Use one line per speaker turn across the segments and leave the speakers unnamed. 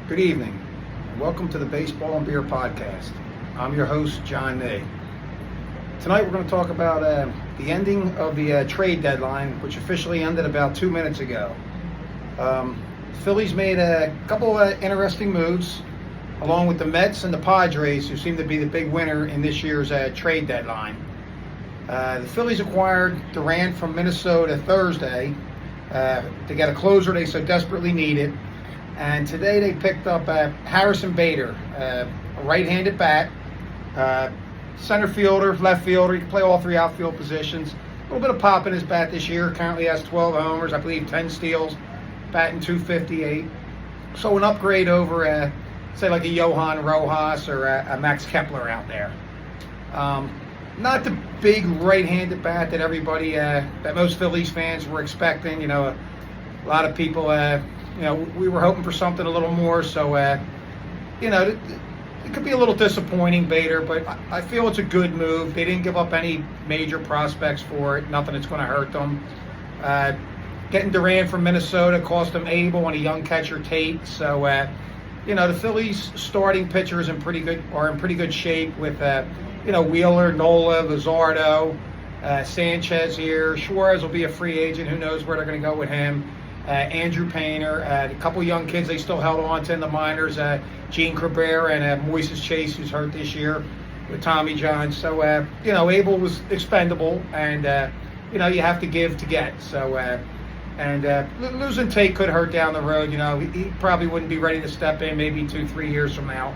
Good evening, and welcome to the Baseball and Beer Podcast. I'm your host, John Ney. Tonight we're going to talk about the ending of the trade deadline, which officially ended about 2 minutes ago. Phillies made a couple of interesting moves, along with the Mets and the Padres, who seem to be the big winner in this year's trade deadline. The Phillies acquired Duran from Minnesota Thursday to get a closer they so desperately needed. And today they picked up Harrison Bader, a right-handed bat, center fielder, left fielder. He can play all three outfield positions. A little bit of pop in his bat this year. Currently has 12 homers, I believe 10 steals, batting .258. So an upgrade over, say, like a Johan Rojas or a Max Kepler out there. Not the big right-handed bat that everybody, that most Phillies fans were expecting. You know, a lot of people, we were hoping for something a little more. So, it could be a little disappointing, Bader, but I feel it's a good move. They didn't give up any major prospects for it, nothing that's going to hurt them. Getting Duran from Minnesota cost them Abel and a young catcher, Tate. So, the Phillies' starting pitchers are in pretty good shape with, Wheeler, Nola, Luzardo, Sanchez here. Suarez will be a free agent. Who knows where they're going to go with him. Andrew Painter, a couple young kids they still held on to in the minors, Gene Cabrera and Moises Chase, who's hurt this year with Tommy John. So, Abel was expendable, and, you have to give to get. So, losing Tate could hurt down the road. He probably wouldn't be ready to step in maybe 2-3 years from now.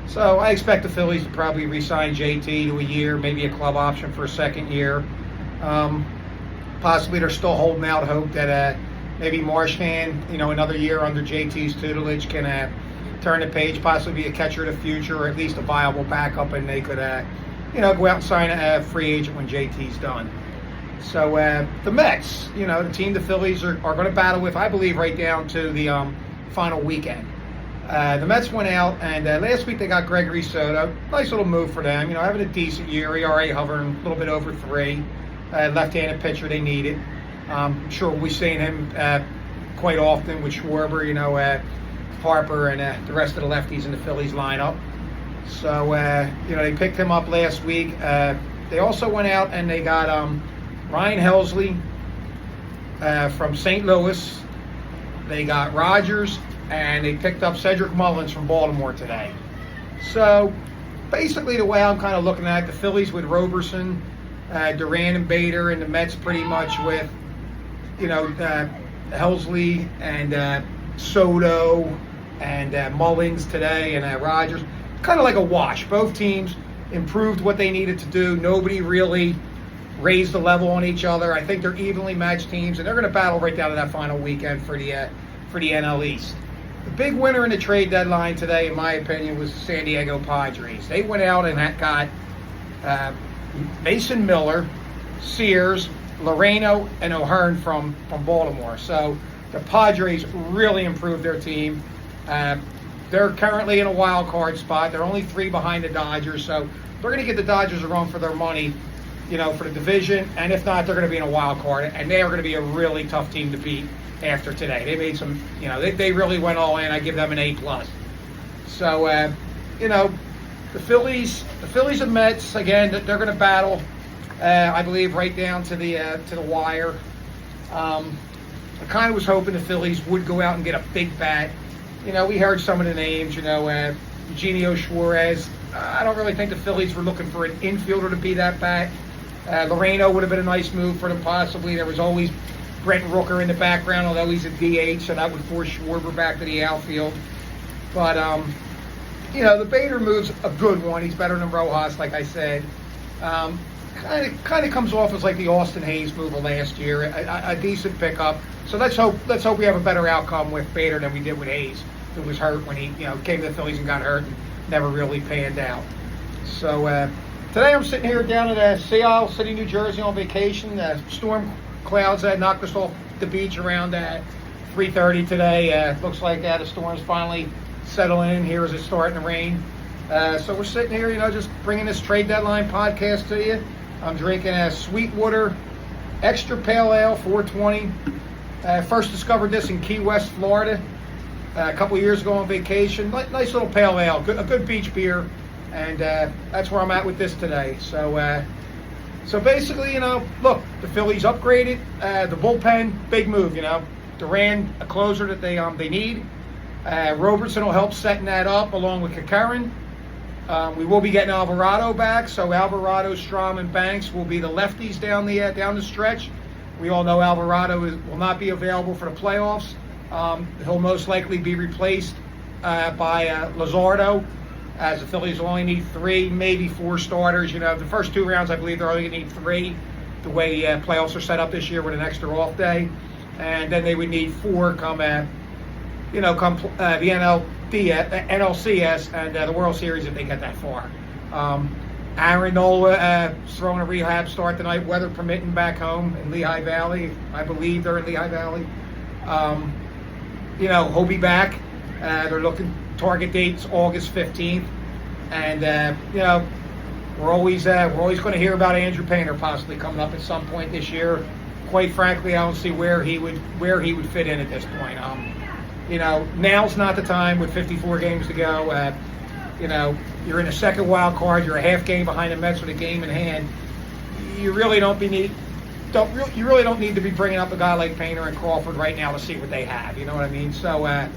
So I expect the Phillies to probably re-sign JT to a year, maybe a club option for a second year. Possibly they're still holding out hope that maybe Marchand, another year under JT's tutelage can turn the page, possibly be a catcher of the future, or at least a viable backup, and they could, go out and sign a free agent when JT's done. So the Mets, the team the Phillies are going to battle with, I believe, right down to the final weekend. The Mets went out, and last week they got Gregory Soto. Nice little move for them. Having a decent year, ERA hovering a little bit over 3. Left-handed pitcher they needed. I'm sure we'll be seeing him quite often with Schwarber, Harper, and the rest of the lefties in the Phillies lineup. So, they picked him up last week. They also went out and they got Ryan Helsley from St. Louis. They got Rogers, and they picked up Cedric Mullins from Baltimore today. So, basically the way I'm kind of looking at it, the Phillies with Roberson, Duran and Bader, and the Mets pretty much with Helsley and Soto and Mullins today and Rogers. Kind of like a wash. Both teams improved what they needed to do. Nobody really raised the level on each other. I think they're evenly matched teams, and they're going to battle right down to that final weekend for the NL East. The big winner in the trade deadline today, in my opinion, was the San Diego Padres. They went out and got Mason Miller, Sears, Loreno, and O'Hearn from Baltimore. So the Padres really improved their team. They're currently in a wild card spot. They're only 3 behind the Dodgers, so they're going to get the Dodgers a run for their money, for the division. And if not, they're going to be in a wild card, and they are going to be a really tough team to beat after today. They made some, they really went all in. I give them an A+. So, the Phillies and Mets, again, they're going to battle. I believe right down to the wire. I kind of was hoping the Phillies would go out and get a big bat. We heard some of the names. Eugenio Suarez. I don't really think the Phillies were looking for an infielder to be that bat. Loreno would have been a nice move for them possibly. There was always Brent Rooker in the background, although he's a DH, so that would force Schwarber back to the outfield. But the Bader move's a good one. He's better than Rojas, like I said. Kind of comes off as like the Austin Hayes move of last year, a decent pickup. So let's hope we have a better outcome with Bader than we did with Hayes, who was hurt when he came to the Phillies and got hurt and never really panned out. So today I'm sitting here down at Sea Isle City, New Jersey on vacation. Storm clouds knocked us off the beach around 3:30 today. Looks like the storm's finally settling in here as it's starting to rain. So we're sitting here, just bringing this trade deadline podcast to you. I'm drinking a Sweetwater Extra Pale Ale 420. First discovered this in Key West, Florida. a couple years ago on vacation. Nice little pale ale, a good beach beer, and that's where I'm at with this today. So basically, look, the Phillies upgraded the bullpen, big move. Duran, a closer that they need. Robertson will help setting that up along with Kakarin. We will be getting Alvarado back, so Alvarado, Strom, and Banks will be the lefties down the stretch. We all know Alvarado will not be available for the playoffs. He'll most likely be replaced by Luzardo, as the Phillies will only need 3, maybe 4 starters. The first 2 rounds, I believe they're only going to need 3, the way playoffs are set up this year with an extra off day. And then they would need 4 come the NLCS and the World Series if they get that far. Aaron Nola throwing a rehab start tonight, weather permitting, back home in Lehigh Valley. I believe they're in Lehigh Valley. He'll be back. They're looking target dates August 15th, and we're always going to hear about Andrew Painter possibly coming up at some point this year. Quite frankly, I don't see where he would fit in at this point. Now's not the time with 54 games to go. You're in a second wild card. You're a half game behind the Mets with a game in hand. You really don't need to be bringing up a guy like Painter and Crawford right now to see what they have. You know what I mean? So, I'm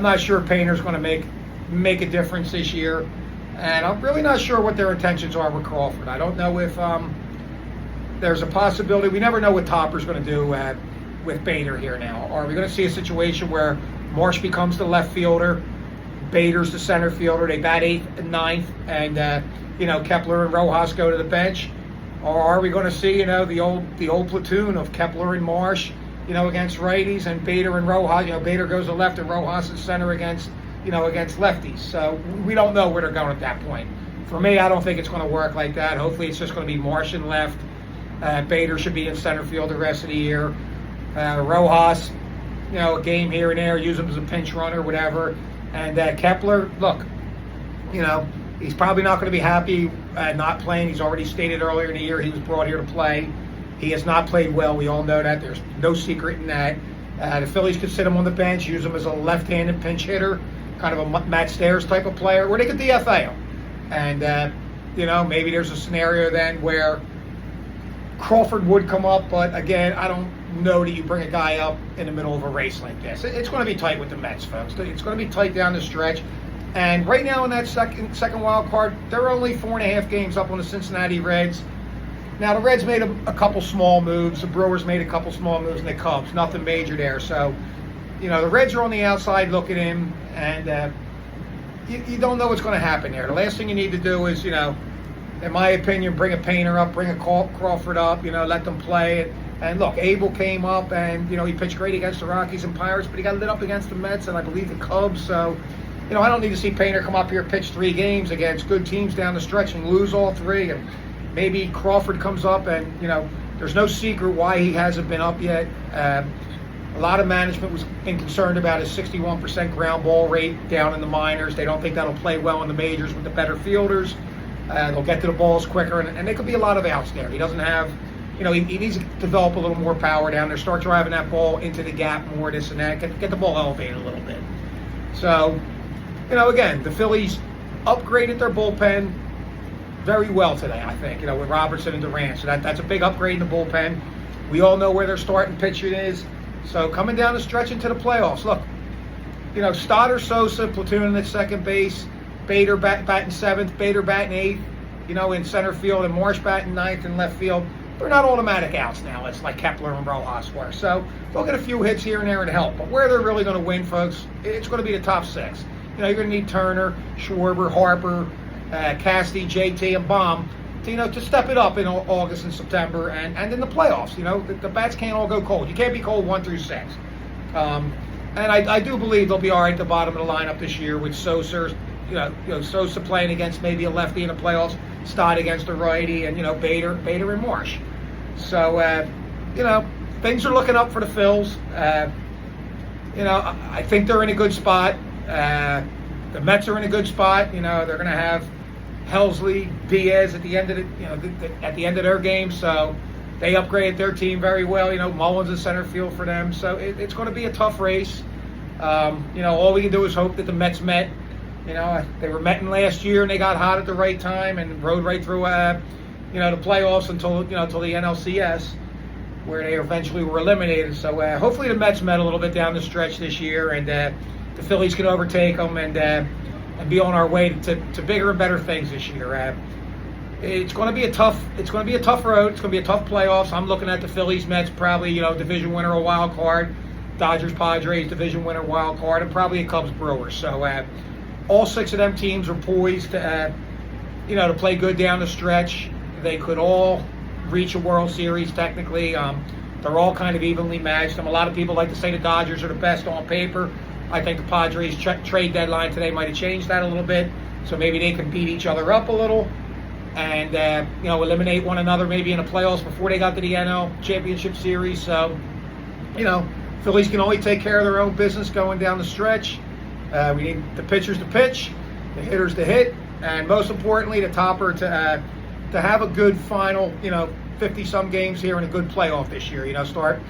not sure Painter's going to make a difference this year, and I'm really not sure what their intentions are with Crawford. I don't know if there's a possibility. We never know what Topper's going to do with Bader here now. Are we going to see a situation where Marsh becomes the left fielder, Bader's the center fielder, they bat 8th and 9th, and Kepler and Rojas go to the bench? Or are we going to see the old platoon of Kepler and Marsh against righties, and Bader and Rojas? Bader goes to left and Rojas is center against lefties. So we don't know where they're going at that point. For me, I don't think it's going to work like that. Hopefully it's just going to be Marsh and left. Bader should be in center field the rest of the year. Rojas, a game here and there, use him as a pinch runner, whatever. And Kepler, look, he's probably not going to be happy not playing. He's already stated earlier in the year he was brought here to play. He has not played well. We all know that. There's no secret in that. The Phillies could sit him on the bench, use him as a left-handed pinch hitter, kind of a Matt Stairs type of player, or they could DFA him. And, maybe there's a scenario then where Crawford would come up, but again, I don't know that you bring a guy up in the middle of a race like this. It's going to be tight with the Mets, folks. It's going to be tight down the stretch. And right now in that second wild card, they're only 4.5 games up on the Cincinnati Reds. Now, the Reds made a couple small moves. The Brewers made a couple small moves, and the Cubs. Nothing major there. So, the Reds are on the outside looking in, and you don't know what's going to happen there. The last thing you need to do is, in my opinion, bring a Painter up, bring a Crawford up, let them play. And look, Abel came up, and, he pitched great against the Rockies and Pirates, but he got lit up against the Mets and I believe the Cubs. So, I don't need to see Painter come up here, pitch 3 games against good teams down the stretch and lose all 3. And maybe Crawford comes up and, there's no secret why he hasn't been up yet. A lot of management was concerned about his 61% ground ball rate down in the minors. They don't think that'll play well in the majors with the better fielders. They'll get to the balls quicker, and there could be a lot of outs there. He doesn't have, he needs to develop a little more power down there, start driving that ball into the gap more, this and that, get the ball elevated a little bit. So, again, the Phillies upgraded their bullpen very well today, I think, with Robertson and Duran. So that's a big upgrade in the bullpen. We all know where their starting pitching is. So coming down the stretch into the playoffs, look, Stoddard, Sosa, platooning at second base, Bader batting 7th, Bader batting 8th, in center field, and Marsh batting 9th in left field. They're not automatic outs now. It's like Kepler and Rojas were. So they'll get a few hits here and there and help. But where they're really going to win, folks, it's going to be the top 6. You're going to need Turner, Schwarber, Harper, Cassidy, JT, and Baum to step it up in August and September and in the playoffs. The bats can't all go cold. You can't be cold 1 through 6. And I do believe they'll be all right at the bottom of the lineup this year with Sosa, Sosa playing against maybe a lefty in the playoffs, Stott against a righty, and, Bader and Marsh. So, things are looking up for the Phils. I think they're in a good spot. The Mets are in a good spot. They're going to have Helsley, Diaz at the end of at the end of their game. So they upgraded their team very well. Mullins is center field for them. So it's going to be a tough race. All we can do is hope that the Mets met. They were metting last year and they got hot at the right time and rode right through, the playoffs until the NLCS, where they eventually were eliminated. So hopefully the Mets met a little bit down the stretch this year, and the Phillies can overtake them and be on our way to bigger and better things this year. It's going to be a tough road. It's going to be a tough playoffs. I'm looking at the Phillies, Mets, probably division winner, a wild card. Dodgers, Padres, division winner, wild card, and probably a Cubs, Brewers. So all 6 of them teams are poised to play good down the stretch. They could all reach a World Series technically. They're all kind of evenly matched. A lot of people like to say the Dodgers are the best on paper. I think the Padres trade deadline today might have changed that a little bit, so maybe they can beat each other up a little and eliminate one another maybe in the playoffs before they got to the NL Championship Series. So Phillies can only take care of their own business going down the stretch. We need the pitchers to pitch, the hitters to hit, and most importantly, the topper to have a good final 50-some games here and a good playoff this year. Start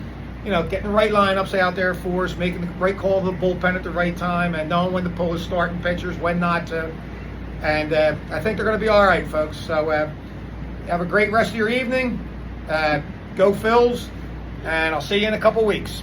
getting the right lineups out there for us, making the right call to the bullpen at the right time, and knowing when to pull his starting pitchers, when not to. And I think they're going to be all right, folks. So have a great rest of your evening. Go Phils, and I'll see you in a couple weeks.